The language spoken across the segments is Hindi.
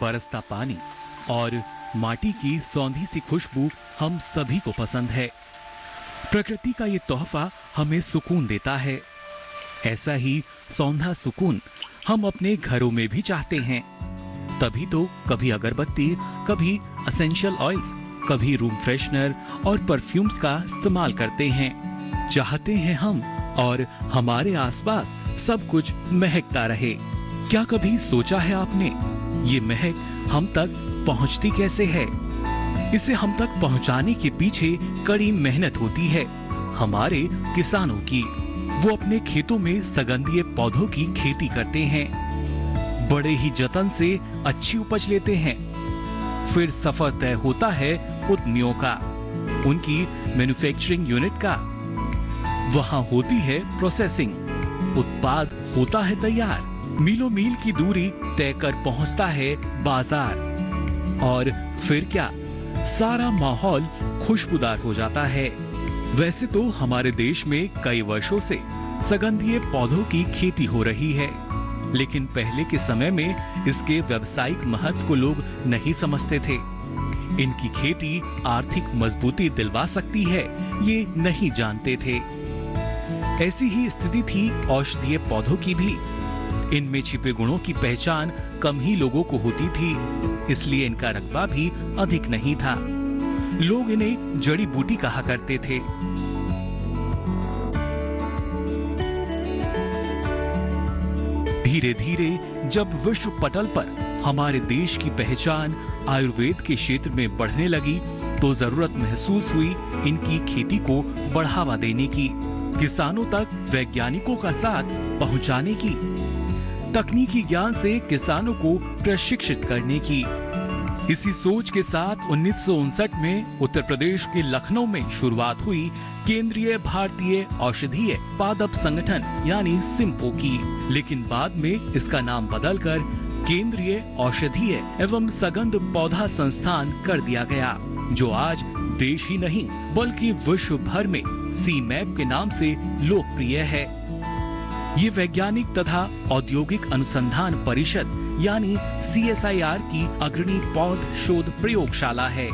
बरसता पानी और माटी की सौंधी सी खुशबू हम सभी को पसंद है। प्रकृति का ये तोहफा हमें सुकून देता है। ऐसा ही सौंधा सुकून हम अपने घरों में भी चाहते हैं। तभी तो कभी अगरबत्ती, कभी एसेंशियल ऑयल्स, कभी रूम फ्रेशनर और परफ्यूम्स का इस्तेमाल करते हैं। चाहते हैं हम और हमारे आसपास सब कुछ महकता रहे। क्या कभी सोचा है आपने, ये महक हम तक पहुंचती कैसे है? इसे हम तक पहुंचाने के पीछे कड़ी मेहनत होती है हमारे किसानों की। वो अपने खेतों में सुगंधीय पौधों की खेती करते हैं, बड़े ही जतन से अच्छी उपज लेते हैं। फिर सफर तय होता है उद्यमियों का, उनकी मैन्युफैक्चरिंग यूनिट का। वहां होती है प्रोसेसिंग, उत्पाद होता है तैयार, मीलों मील की दूरी तय कर पहुंचता है बाजार। और फिर क्या, सारा माहौल खुशबूदार हो जाता है। वैसे तो हमारे देश में कई वर्षों से सुगंधीय पौधों की खेती हो रही है, लेकिन पहले के समय में इसके व्यावसायिक महत्व को लोग नहीं समझते थे। इनकी खेती आर्थिक मजबूती दिलवा सकती है, ये नहीं जानते थे। ऐसी ही स्थिति थी औषधीय पौधों की भी। इनमें छिपे गुणों की पहचान कम ही लोगों को होती थी, इसलिए इनका रकबा भी अधिक नहीं था। लोग इन्हें जड़ी बूटी कहा करते थे। धीरे धीरे जब विश्व पटल पर हमारे देश की पहचान आयुर्वेद के क्षेत्र में बढ़ने लगी, तो जरूरत महसूस हुई इनकी खेती को बढ़ावा देने की, किसानों तक वैज्ञानिकों का साथ पहुंचाने की, तकनीकी ज्ञान से किसानों को प्रशिक्षित करने की। इसी सोच के साथ 1959 में उत्तर प्रदेश के लखनऊ में शुरुआत हुई केंद्रीय भारतीय औषधीय पादप संगठन यानी सिम्पो की। लेकिन बाद में इसका नाम बदलकर केंद्रीय औषधीय एवं सगंध पौधा संस्थान कर दिया गया, जो आज देश ही नहीं बल्कि विश्व भर में सीमैप के नाम से लोकप्रिय है। ये वैज्ञानिक तथा औद्योगिक अनुसंधान परिषद यानी CSIR की अग्रणी पौध शोध प्रयोगशाला है।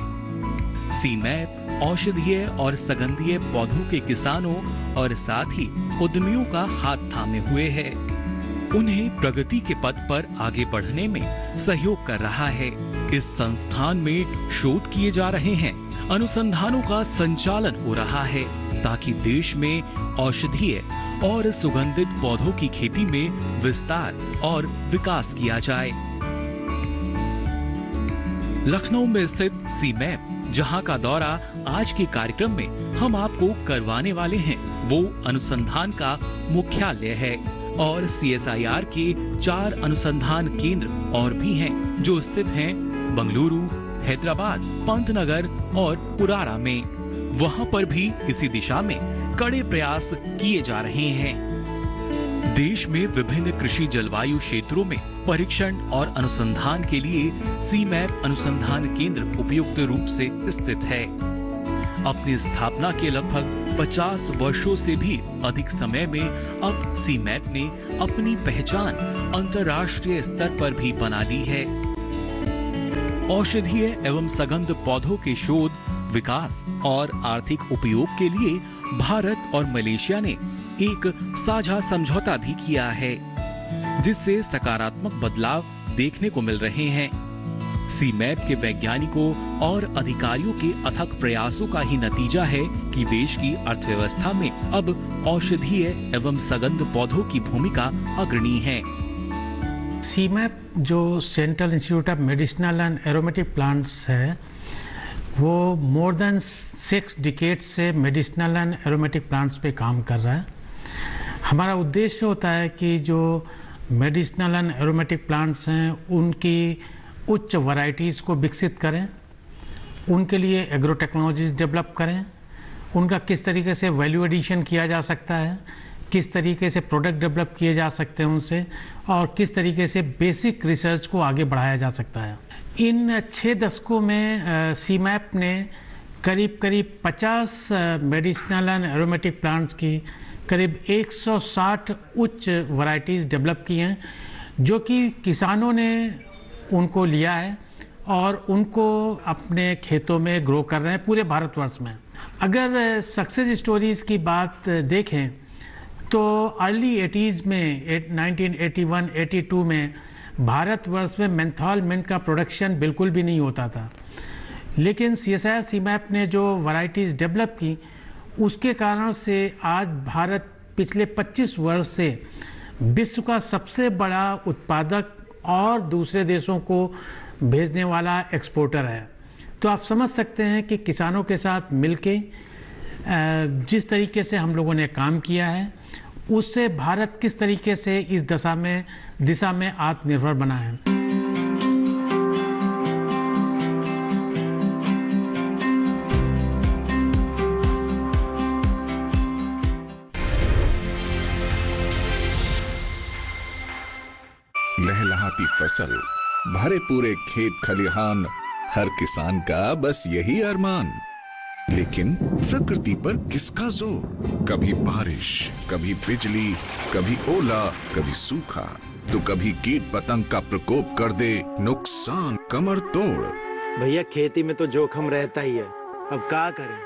सीमैप औषधीय और सगंधीय पौधों के किसानों और साथ ही उद्यमियों का हाथ थामे हुए है। उन्हें प्रगति के पथ पर आगे बढ़ने में सहयोग कर रहा है। इस संस्थान में शोध किए जा रहे हैं, अनुसंधानों का संचालन हो रहा है, ताकि देश में औषधीय और सुगंधित पौधों की खेती में विस्तार और विकास किया जाए। लखनऊ में स्थित सीमैप, जहां का दौरा आज के कार्यक्रम में हम आपको करवाने वाले हैं, वो अनुसंधान का मुख्यालय है और CSIR के 4 अनुसंधान केंद्र और भी हैं, जो स्थित हैं बंगलुरु, हैदराबाद, पंतनगर और पुरारा में। वहां पर भी इसी दिशा में कड़े प्रयास किए जा रहे हैं। देश में विभिन्न कृषि जलवायु क्षेत्रों में परीक्षण और अनुसंधान के लिए सीमैप अनुसंधान केंद्र उपयुक्त रूप से स्थित है। अपनी स्थापना के लगभग 50 वर्षों से भी अधिक समय में अब सीमैप ने अपनी पहचान अंतर्राष्ट्रीय स्तर पर भी बना ली है। औषधीय एवं सगंध पौधों के शोध, विकास और आर्थिक उपयोग के लिए भारत और मलेशिया ने एक साझा समझौता भी किया है, जिससे सकारात्मक बदलाव देखने को मिल रहे हैं। सीमैप के वैज्ञानिकों और अधिकारियों के अथक प्रयासों का ही नतीजा है कि देश की अर्थव्यवस्था में अब औषधीय एवं सगंध पौधों की भूमिका अग्रणी है। सीमैप जो central institute of medicinal and aromatic plants है, वो मोर देन 6 डिकेड्स से मेडिसिनल एंड एरोमेटिक प्लांट्स पे काम कर रहा है। हमारा उद्देश्य होता है कि जो मेडिसिनल एंड एरोमेटिक प्लांट्स हैं, उनकी उच्च वैरायटीज़ को विकसित करें, उनके लिए एग्रो टेक्नोलॉजीज डेवलप करें, उनका किस तरीके से वैल्यू एडिशन किया जा सकता है, किस तरीके से प्रोडक्ट डेवलप किए जा सकते हैं उनसे, और किस तरीके से बेसिक रिसर्च को आगे बढ़ाया जा सकता है। इन 6 दशकों में सीमैप ने करीब 50 मेडिसिनल एंड एरोमेटिक प्लांट्स की करीब 160 उच्च वैरायटीज़ डेवलप की हैं, जो कि किसानों ने उनको लिया है और उनको अपने खेतों में ग्रो कर रहे हैं पूरे भारतवर्ष में। अगर सक्सेस स्टोरीज की बात देखें तो अर्ली 80s में 1981-82 में भारतवर्ष में मेंथॉल मिंट का प्रोडक्शन बिल्कुल भी नहीं होता था, लेकिन CSIR CMAP ने जो वैरायटीज़ डेवलप की उसके कारण से आज भारत पिछले 25 वर्ष से विश्व का सबसे बड़ा उत्पादक और दूसरे देशों को भेजने वाला एक्सपोर्टर है। तो आप समझ सकते हैं कि किसानों के साथ मिलके जिस तरीके से हम लोगों ने काम किया है उससे भारत किस तरीके से इस दिशा में आत्मनिर्भर बना है। लहलहाती फसल, भरे पूरे खेत खलिहान, हर किसान का बस यही अरमान। लेकिन प्रकृति पर किसका जोर? कभी बारिश, कभी बिजली, कभी ओला, कभी सूखा, तो कभी कीट पतंग का प्रकोप कर दे नुकसान कमर तोड़। भैया खेती में तो जोखम रहता ही है, अब क्या करें?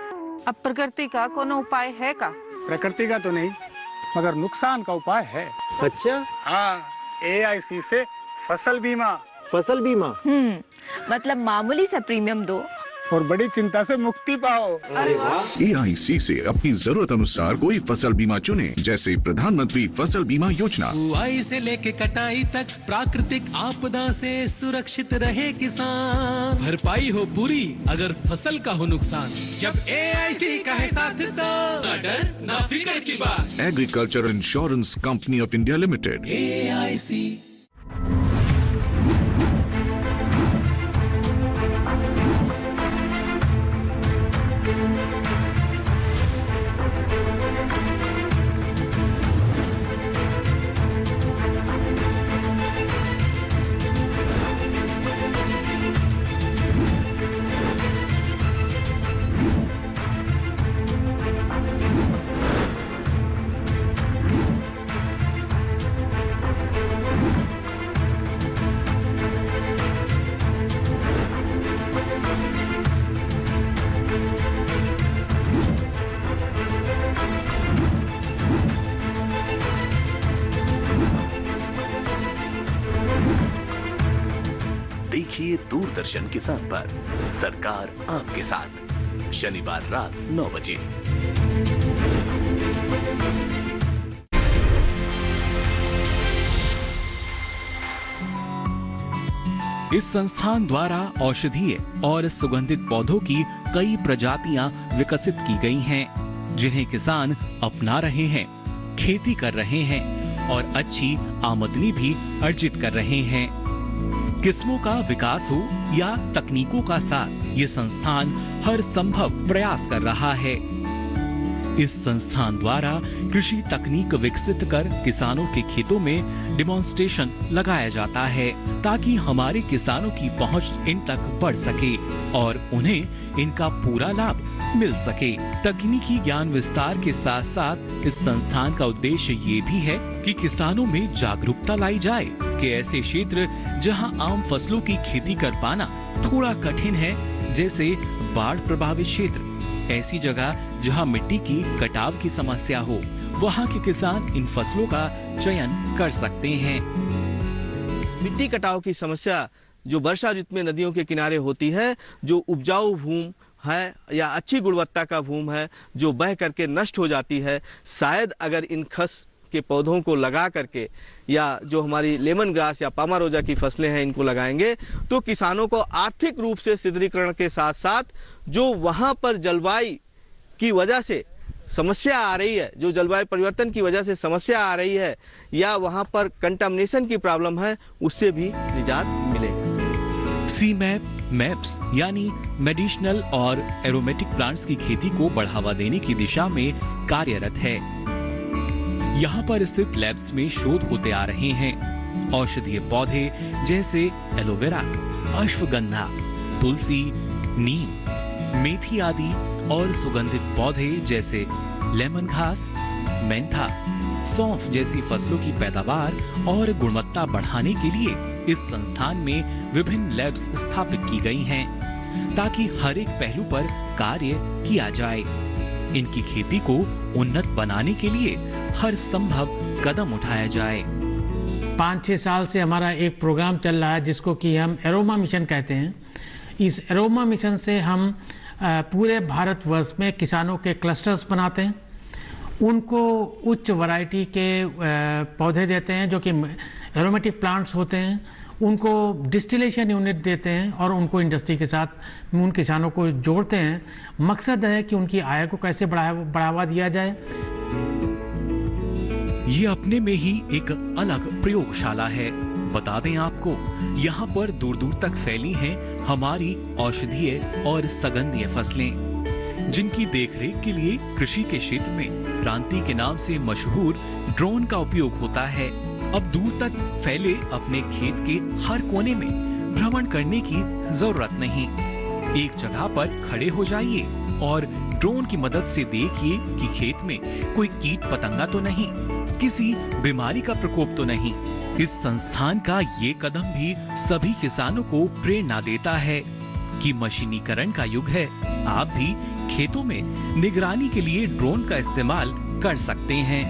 अब प्रकृति का कोनो उपाय है का? प्रकृति का तो नहीं, मगर नुकसान का उपाय है। अच्छा? हाँ, AIC से फसल बीमा। फसल बीमा? मतलब मामूली सा प्रीमियम दो और बड़ी चिंता से मुक्ति पाओ। अरे वाह! AIC से अपनी जरूरत अनुसार कोई फसल बीमा चुने, जैसे प्रधानमंत्री फसल बीमा योजना। बुआई से लेके कटाई तक प्राकृतिक आपदा से सुरक्षित रहे किसान। भरपाई हो पूरी अगर फसल का हो नुकसान, जब AIC का है साथ तो ना डर ना फिक्र की बात। Agriculture insurance company of India limited. AIC। देखिए दूरदर्शन किसान पर सरकार आपके साथ, शनिवार रात 9 बजे। इस संस्थान द्वारा औषधीय और सुगंधित पौधों की कई प्रजातियां विकसित की गई हैं, जिन्हें किसान अपना रहे हैं, खेती कर रहे हैं और अच्छी आमदनी भी अर्जित कर रहे हैं। किस्मों का विकास हो या तकनीकों का साथ, ये संस्थान हर संभव प्रयास कर रहा है। इस संस्थान द्वारा कृषि तकनीक विकसित कर किसानों के खेतों में डिमॉन्स्ट्रेशन लगाया जाता है, ताकि हमारे किसानों की पहुंच इन तक बढ़ सके और उन्हें इनका पूरा लाभ मिल सके। तकनीकी ज्ञान विस्तार के साथ साथ इस संस्थान का उद्देश्य ये भी है कि किसानों में जागरूकता लाई जाए कि ऐसे क्षेत्र जहां आम फसलों की खेती कर पाना थोड़ा कठिन है, जैसे बाढ़ प्रभावित क्षेत्र, ऐसी जगह जहां मिट्टी की कटाव की समस्या हो, वहां के किसान इन फसलों का चयन कर सकते हैं। मिट्टी कटाव की समस्या जो वर्षा ऋतु में नदियों के किनारे होती है, जो उपजाऊ भूमि है या अच्छी गुणवत्ता का भूमि है जो बह करके नष्ट हो जाती है, शायद अगर इन खस के पौधों को लगा करके या जो हमारी लेमन ग्रास या पामारोजा की फसलें हैं इनको लगाएंगे तो किसानों को आर्थिक रूप से सुदृढ़ीकरण के साथ साथ जो वहाँ पर जलवायु की वजह से समस्या आ रही है, जो जलवायु परिवर्तन की वजह से समस्या आ रही है या वहाँ पर कंटामिनेशन की प्रॉब्लम है, उससे भी निजात मिलेगा। सीमैप मैप्स यानी मेडिसिनल और एरोमेटिक प्लांट्स की खेती को बढ़ावा देने की दिशा में कार्यरत है। यहाँ पर स्थित लैब्स में शोध होते आ रहे हैं। औषधीय पौधे जैसे एलोवेरा, अश्वगंधा, तुलसी, नीम, मेथी आदि और सुगंधित पौधे जैसे लेमन घास, मेंथा, सौंफ जैसी फसलों की पैदावार और गुणवत्ता बढ़ाने के लिए इस संस्थान में विभिन्न लैब्स स्थापित की गई हैं ताकि हर एक पहलू पर कार्य किया जाए। इनकी खेती को उन्नत बनाने के लिए हर संभव कदम उठाया जाए। 5-6 साल से हमारा एक प्रोग्राम चल रहा है जिसको कि हम एरोमा मिशन कहते हैं। इस एरोमा मिशन से हम पूरे भारतवर्ष में किसानों के क्लस्टर्स बनाते हैं, उनको उच्च वैरायटी के पौधे देते हैं जो कि एरोमेटिक प्लांट्स होते हैं, उनको डिस्टिलेशन यूनिट देते हैं और उनको इंडस्ट्री के साथ उन किसानों को जोड़ते हैं। मकसद है कि उनकी आय को कैसे बढ़ावा दिया जाए। ये अपने में ही एक अलग प्रयोगशाला है। बता दें आपको, यहाँ पर दूर दूर तक फैली हैं हमारी औषधीय और सगंधीय फसलें, जिनकी देखरेख के लिए कृषि के क्षेत्र में क्रांति के नाम से मशहूर ड्रोन का उपयोग होता है। अब दूर तक फैले अपने खेत के हर कोने में भ्रमण करने की जरूरत नहीं। एक जगह पर खड़े हो जाइए और ड्रोन की मदद से देखिए कि खेत में कोई कीट पतंगा तो नहीं, किसी बीमारी का प्रकोप तो नहीं। इस संस्थान का ये कदम भी सभी किसानों को प्रेरणा देता है कि मशीनीकरण का युग है। आप भी खेतों में निगरानी के लिए ड्रोन का इस्तेमाल कर सकते हैं।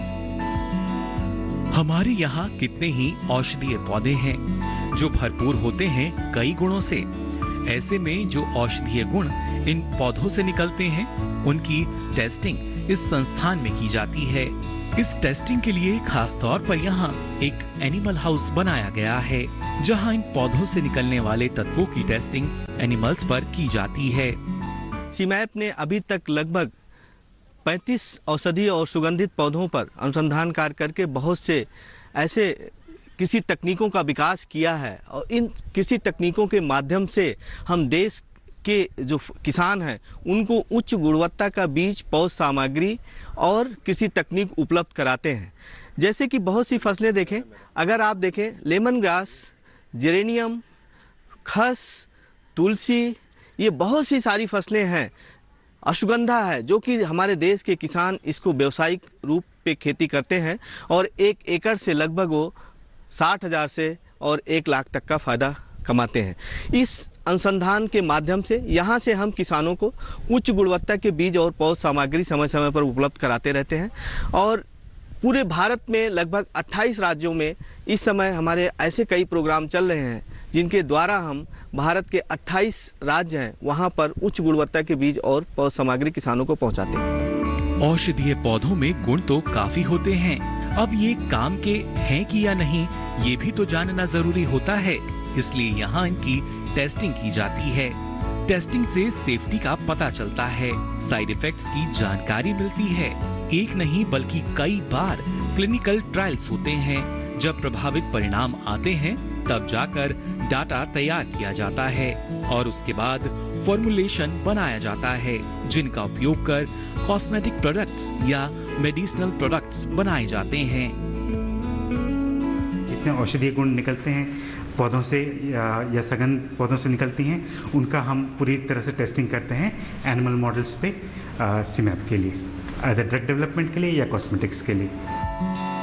हमारे यहाँ कितने ही औषधीय पौधे हैं जो भरपूर होते हैं कई गुणों से। ऐसे में जो औषधीय गुण इन पौधों से निकलते हैं, उनकी टेस्टिंग इस संस्थान में की जाती है। इस टेस्टिंग के लिए खास तौर पर यहाँ एक एनिमल हाउस बनाया गया है, जहाँ इन पौधों से निकलने वाले तत्वों की टेस्टिंग एनिमल्स पर की जाती है। सीमैप ने अभी तक लगभग 35 औषधीय और सुगंधित पौधों पर अनुसंधान कार्य करके बहुत से ऐसे कृषि तकनीकों का विकास किया है और इन कृषि तकनीकों के माध्यम से हम देश के जो किसान हैं उनको उच्च गुणवत्ता का बीज, पौध सामग्री और कृषि तकनीक उपलब्ध कराते हैं। जैसे कि बहुत सी फसलें देखें, अगर आप देखें लेमन ग्रास, जेरेनियम, खस, तुलसी, ये बहुत सी सारी फसलें हैं। अश्वगंधा है जो कि हमारे देश के किसान इसको व्यावसायिक रूप पे खेती करते हैं और 1 एकड़ से लगभग वो 60,000 से और 1 लाख तक का फायदा कमाते हैं। इस अनुसंधान के माध्यम से यहाँ से हम किसानों को उच्च गुणवत्ता के बीज और पौध सामग्री समय समय पर उपलब्ध कराते रहते हैं और पूरे भारत में लगभग 28 राज्यों में इस समय हमारे ऐसे कई प्रोग्राम चल रहे हैं जिनके द्वारा हम भारत के 28 राज्य हैं वहाँ पर उच्च गुणवत्ता के बीज और पौध सामग्री किसानों को पहुँचाते हैं। औषधीय पौधों में गुण तो काफी होते हैं, अब ये काम के हैं कि या नहीं ये भी तो जानना जरूरी होता है। इसलिए यहाँ इनकी टेस्टिंग की जाती है। टेस्टिंग से सेफ्टी का पता चलता है, साइड इफेक्ट्स की जानकारी मिलती है। एक नहीं बल्कि कई बार क्लिनिकल ट्रायल्स होते हैं। जब प्रभावित परिणाम आते हैं तब जाकर डाटा तैयार किया जाता है और उसके बाद फॉर्मुलेशन बनाया जाता है, जिनका उपयोग कर कॉस्मेटिक प्रोडक्ट्स या मेडिसिनल प्रोडक्ट्स बनाए जाते हैं। जितने औषधीय गुण निकलते हैं पौधों से या सघन पौधों से निकलती हैं, उनका हम पूरी तरह से टेस्टिंग करते हैं एनिमल मॉडल्स पे सीमैप के लिए, अदर ड्रग डेवलपमेंट के लिए या कॉस्मेटिक्स के लिए।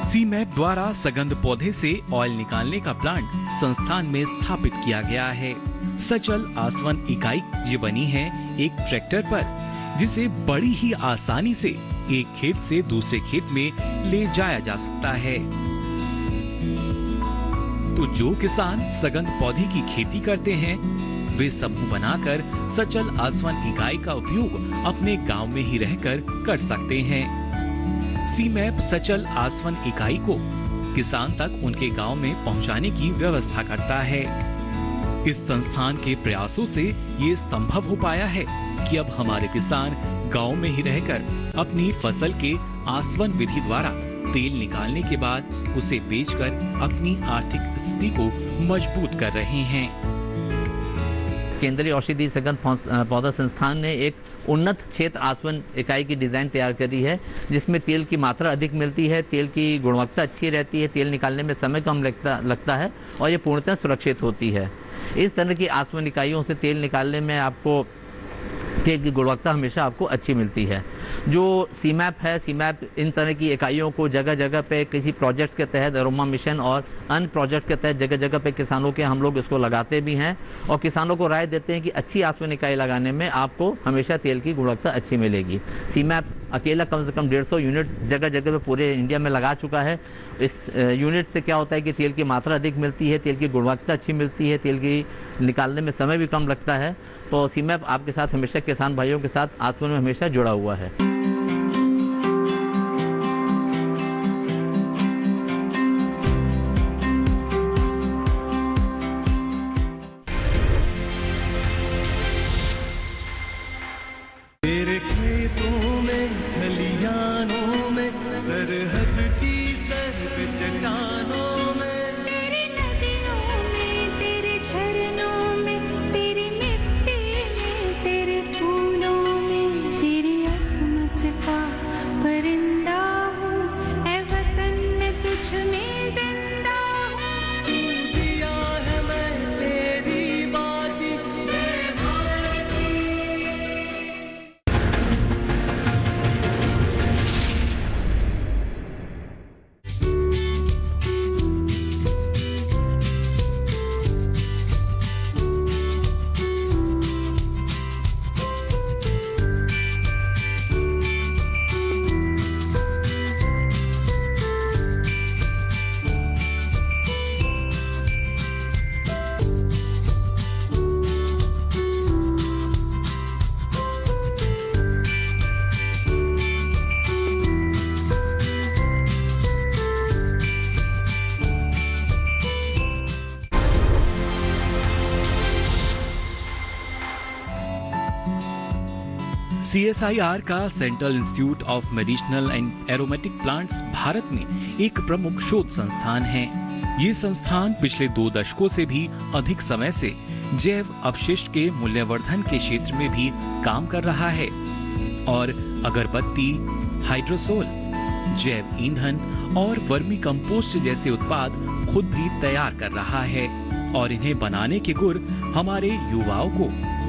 सीमैप द्वारा सगंध पौधे से ऑयल निकालने का प्लांट संस्थान में स्थापित किया गया है। सचल आसवन इकाई ये बनी है एक ट्रैक्टर पर, जिसे बड़ी ही आसानी से एक खेत से दूसरे खेत में ले जाया जा सकता है। तो जो किसान सगंध पौधे की खेती करते हैं वे समूह बनाकर सचल आसवन इकाई का उपयोग अपने गांव में ही रहकर कर सकते हैं। सीमैप सचल आसवन इकाई को किसान तक उनके गांव में पहुंचाने की व्यवस्था करता है। इस संस्थान के प्रयासों से ये संभव हो पाया है कि अब हमारे किसान गांव में ही रहकर अपनी फसल के आसवन विधि द्वारा तेल निकालने के बाद उसे बेचकर अपनी आर्थिक स्थिति को मजबूत कर रहे हैं। केंद्रीय औषधि सगंध पौधा संस्थान ने एक उन्नत क्षेत्र आसवन इकाई की डिज़ाइन तैयार करी है, जिसमें तेल की मात्रा अधिक मिलती है, तेल की गुणवत्ता अच्छी रहती है, तेल निकालने में समय कम लगता है और ये पूर्णतः सुरक्षित होती है। इस तरह की आसवन इकाइयों से तेल निकालने में आपको तेल की गुणवत्ता हमेशा आपको अच्छी मिलती है। जो सीमैप है, सीमैप इन तरह की इकाइयों को जगह जगह पे किसी प्रोजेक्ट्स के तहत, अरोमा मिशन और अन्य प्रोजेक्ट्स के तहत जगह जगह पे किसानों के हम लोग इसको लगाते भी हैं और किसानों को राय देते हैं कि अच्छी आसवन इकाई लगाने में आपको हमेशा तेल की गुणवत्ता अच्छी मिलेगी। सीमैप अकेला कम से कम 150 यूनिट्स जगह जगह पे पूरे इंडिया में लगा चुका है। इस यूनिट से क्या होता है कि तेल की मात्रा अधिक मिलती है, तेल की गुणवत्ता अच्छी मिलती है, तेल की निकालने में समय भी कम लगता है। तो सीमैप आपके साथ हमेशा किसान भाइयों के साथ आसवन में हमेशा जुड़ा हुआ है। तेरे खेतों में, खलियानों में, सरहद की सर्द चट्टानों में, तेरी नदियों में, तेरे झरनों में, तेरी मिट्टी में, तेरे फूलों में, तेरी असमत का परिंदा हूँ, ऐ वतन में तुझ में जिंदा हूँ। तू दिया है मैं तेरी बाती, जय भारती। CSIR का central institute of medicinal and aromatic plants Bharat में एक प्रमुख शोध संस्थान है। ये संस्थान पिछले 2 दशकों से भी अधिक समय से जैव अपशिष्ट के मूल्यवर्धन के क्षेत्र में भी काम कर रहा है और अगरबत्ती, हाइड्रोसोल, जैव ईंधन और वर्मी कंपोस्ट जैसे उत्पाद खुद भी तैयार कर रहा है और इन्हें बनाने के गुर हमारे युवाओं को,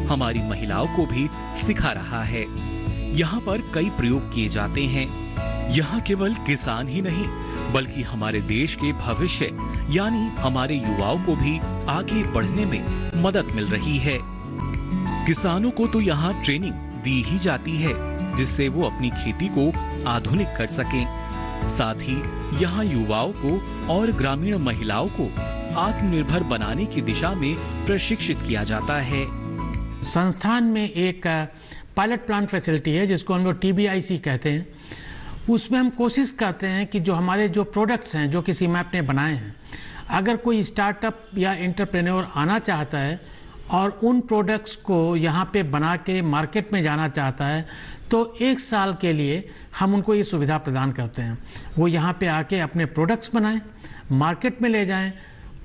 हमारी महिलाओं को भी सिखा रहा है। यहाँ पर कई प्रयोग किए जाते हैं। यहाँ केवल किसान ही नहीं बल्कि हमारे देश के भविष्य यानी हमारे युवाओं को भी आगे बढ़ने में मदद मिल रही है। किसानों को तो यहाँ ट्रेनिंग दी ही जाती है जिससे वो अपनी खेती को आधुनिक कर सकें। साथ ही यहाँ युवाओं को और ग्रामीण महिलाओं को आत्मनिर्भर बनाने की दिशा में प्रशिक्षित किया जाता है। संस्थान में एक पायलट प्लांट फैसिलिटी है जिसको हम लोग TBIC कहते हैं। उसमें हम कोशिश करते हैं कि जो हमारे जो प्रोडक्ट्स हैं जो कि सीमैप ने बनाए हैं, अगर कोई स्टार्टअप या एंटरप्रेन्योर आना चाहता है और उन प्रोडक्ट्स को यहाँ पे बना के मार्केट में जाना चाहता है तो 1 साल के लिए हम उनको ये सुविधा प्रदान करते हैं। वो यहाँ पे आके अपने प्रोडक्ट्स बनाएं, मार्केट में ले जाएं।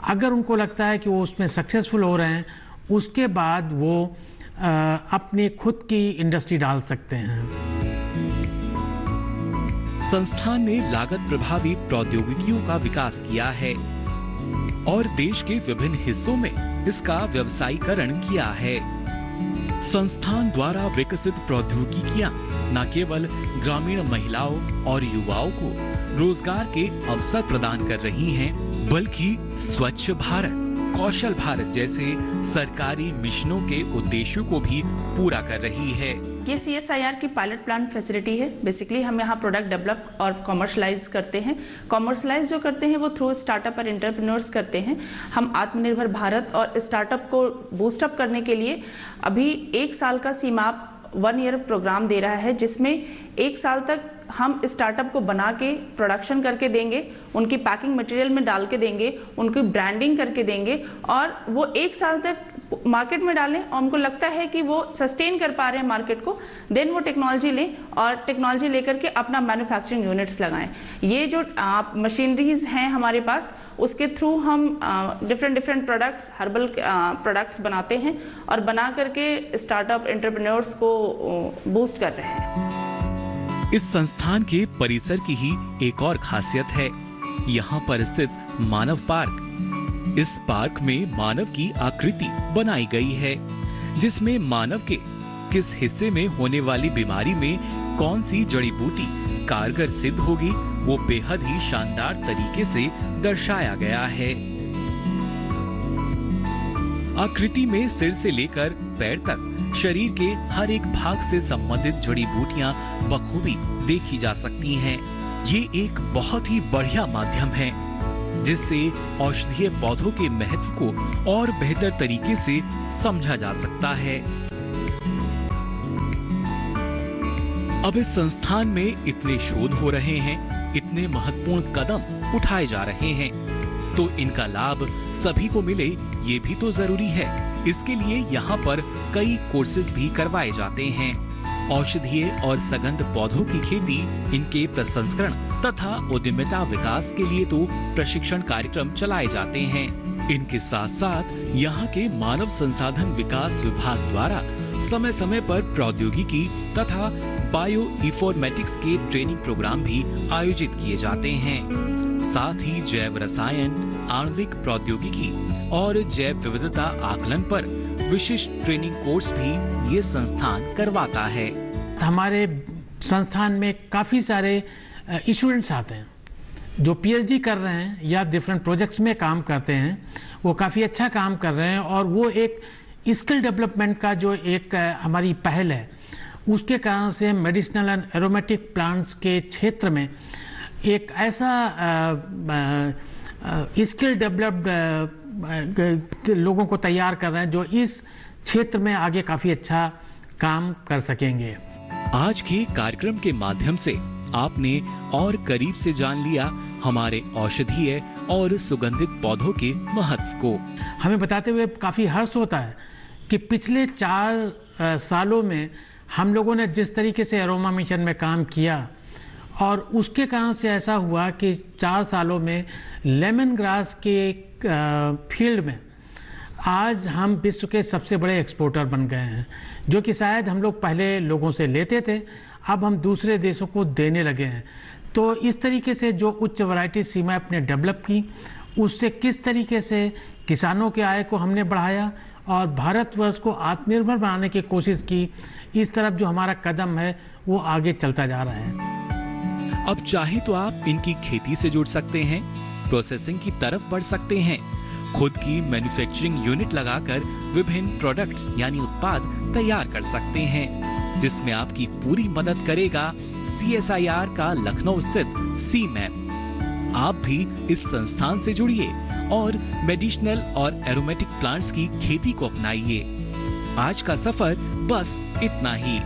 अगर उनको लगता है कि वो उसमें सक्सेसफुल हो रहे हैं उसके बाद वो अपनी खुद की इंडस्ट्री डाल सकते हैं। संस्थान ने लागत प्रभावी प्रौद्योगिकियों का विकास किया है और देश के विभिन्न हिस्सों में इसका व्यवसायीकरण किया है। संस्थान द्वारा विकसित प्रौद्योगिकियां न केवल ग्रामीण महिलाओं और युवाओं को रोजगार के अवसर प्रदान कर रही हैं, बल्कि स्वच्छ भारत, कौशल भारत जैसे सरकारी मिशनों के उद्देश्यों को भी पूरा कर रही है। ये CSIR की पायलट प्लांट फैसिलिटी है। बेसिकली हम यहाँ प्रोडक्ट डेवलप और कॉमर्शलाइज करते हैं। कॉमर्शलाइज जो करते हैं वो थ्रू स्टार्टअप और एंटरप्रेन्योर्स करते हैं। हम आत्मनिर्भर भारत और स्टार्टअप को बूस्टअप करने के लिए अभी 1 साल का सीमैप 1 ईयर प्रोग्राम दे रहा है जिसमें 1 साल तक हम स्टार्टअप को बना के प्रोडक्शन करके देंगे, उनकी पैकिंग मटेरियल में डाल के देंगे, उनकी ब्रांडिंग करके देंगे और वो 1 साल तक मार्केट में डालें और उनको लगता है कि वो सस्टेन कर पा रहे हैं मार्केट को, देन वो टेक्नोलॉजी लें और टेक्नोलॉजी लेकर के अपना मैन्युफैक्चरिंग यूनिट्स लगाएं। ये जो मशीनरीज हैं हमारे पास उसके थ्रू हम डिफरेंट प्रोडक्ट्स, हर्बल प्रोडक्ट्स बनाते हैं और बना करके स्टार्टअप एंटरप्रेन्योर्स को बूस्ट कर रहे हैं। इस संस्थान के परिसर की ही एक और खासियत है, यहाँ पर स्थित मानव पार्क। इस पार्क में मानव की आकृति बनाई गई है जिसमें मानव के किस हिस्से में होने वाली बीमारी में कौन सी जड़ी बूटी कारगर सिद्ध होगी, वो बेहद ही शानदार तरीके से दर्शाया गया है। आकृति में सिर से लेकर पैर तक शरीर के हर एक भाग से संबंधित जड़ी बूटियां बखूबी देखी जा सकती हैं। ये एक बहुत ही बढ़िया माध्यम है जिससे औषधीय पौधों के महत्व को और बेहतर तरीके से समझा जा सकता है। अब इस संस्थान में इतने शोध हो रहे हैं, इतने महत्वपूर्ण कदम उठाए जा रहे हैं, तो इनका लाभ सभी को मिले ये भी तो जरूरी है। इसके लिए यहाँ पर कई कोर्सेज भी करवाए जाते हैं। औषधीय और सगंध पौधों की खेती, इनके प्रसंस्करण तथा उद्यमिता विकास के लिए तो प्रशिक्षण कार्यक्रम चलाए जाते हैं। इनके साथ साथ यहाँ के मानव संसाधन विकास विभाग द्वारा समय समय पर प्रौद्योगिकी तथा बायो इन्फॉर्मेटिक्स के ट्रेनिंग प्रोग्राम भी आयोजित किए जाते हैं। साथ ही जैव रसायन, आणविक प्रौद्योगिकी और जैव विविधता आकलन पर विशिष्ट ट्रेनिंग कोर्स भी ये संस्थान करवाता है। हमारे संस्थान में काफ़ी सारे स्टूडेंट्स आते हैं जो पीएचडी कर रहे हैं या डिफरेंट प्रोजेक्ट्स में काम करते हैं। वो काफ़ी अच्छा काम कर रहे हैं और वो एक स्किल डेवलपमेंट का जो एक हमारी पहल है, उसके कारण से मेडिसिनल एंड एरोमेटिक प्लांट्स के क्षेत्र में एक ऐसा स्किल डेवलप्ड लोगों को तैयार कर रहे हैं जो इस क्षेत्र में आगे काफ़ी अच्छा काम कर सकेंगे। आज के कार्यक्रम के माध्यम से आपने और करीब से जान लिया हमारे औषधीय और सुगंधित पौधों के महत्व को। हमें बताते हुए काफ़ी हर्ष होता है कि पिछले 4 सालों में हम लोगों ने जिस तरीके से एरोमा मिशन में काम किया और उसके कारण से ऐसा हुआ कि 4 सालों में लेमन ग्रास के फील्ड में आज हम विश्व के सबसे बड़े एक्सपोर्टर बन गए हैं, जो कि शायद हम लोग पहले लोगों से लेते थे, अब हम दूसरे देशों को देने लगे हैं। तो इस तरीके से जो उच्च वैरायटी सीमैप ने डेवलप की, उससे किस तरीके से किसानों के आय को हमने बढ़ाया और भारतवर्ष को आत्मनिर्भर बनाने की कोशिश की, इस तरफ जो हमारा कदम है वो आगे चलता जा रहा है। अब चाहे तो आप इनकी खेती से जुड़ सकते हैं, प्रोसेसिंग की तरफ बढ़ सकते हैं, खुद की मैन्युफैक्चरिंग यूनिट लगाकर विभिन्न प्रोडक्ट्स यानी उत्पाद तैयार कर सकते हैं, जिसमें आपकी पूरी मदद करेगा CSIR का लखनऊ स्थित सीमैप। आप भी इस संस्थान से जुड़िए और मेडिसिनल और एरोमेटिक प्लांट्स की खेती को अपनाइए। आज का सफर बस इतना ही।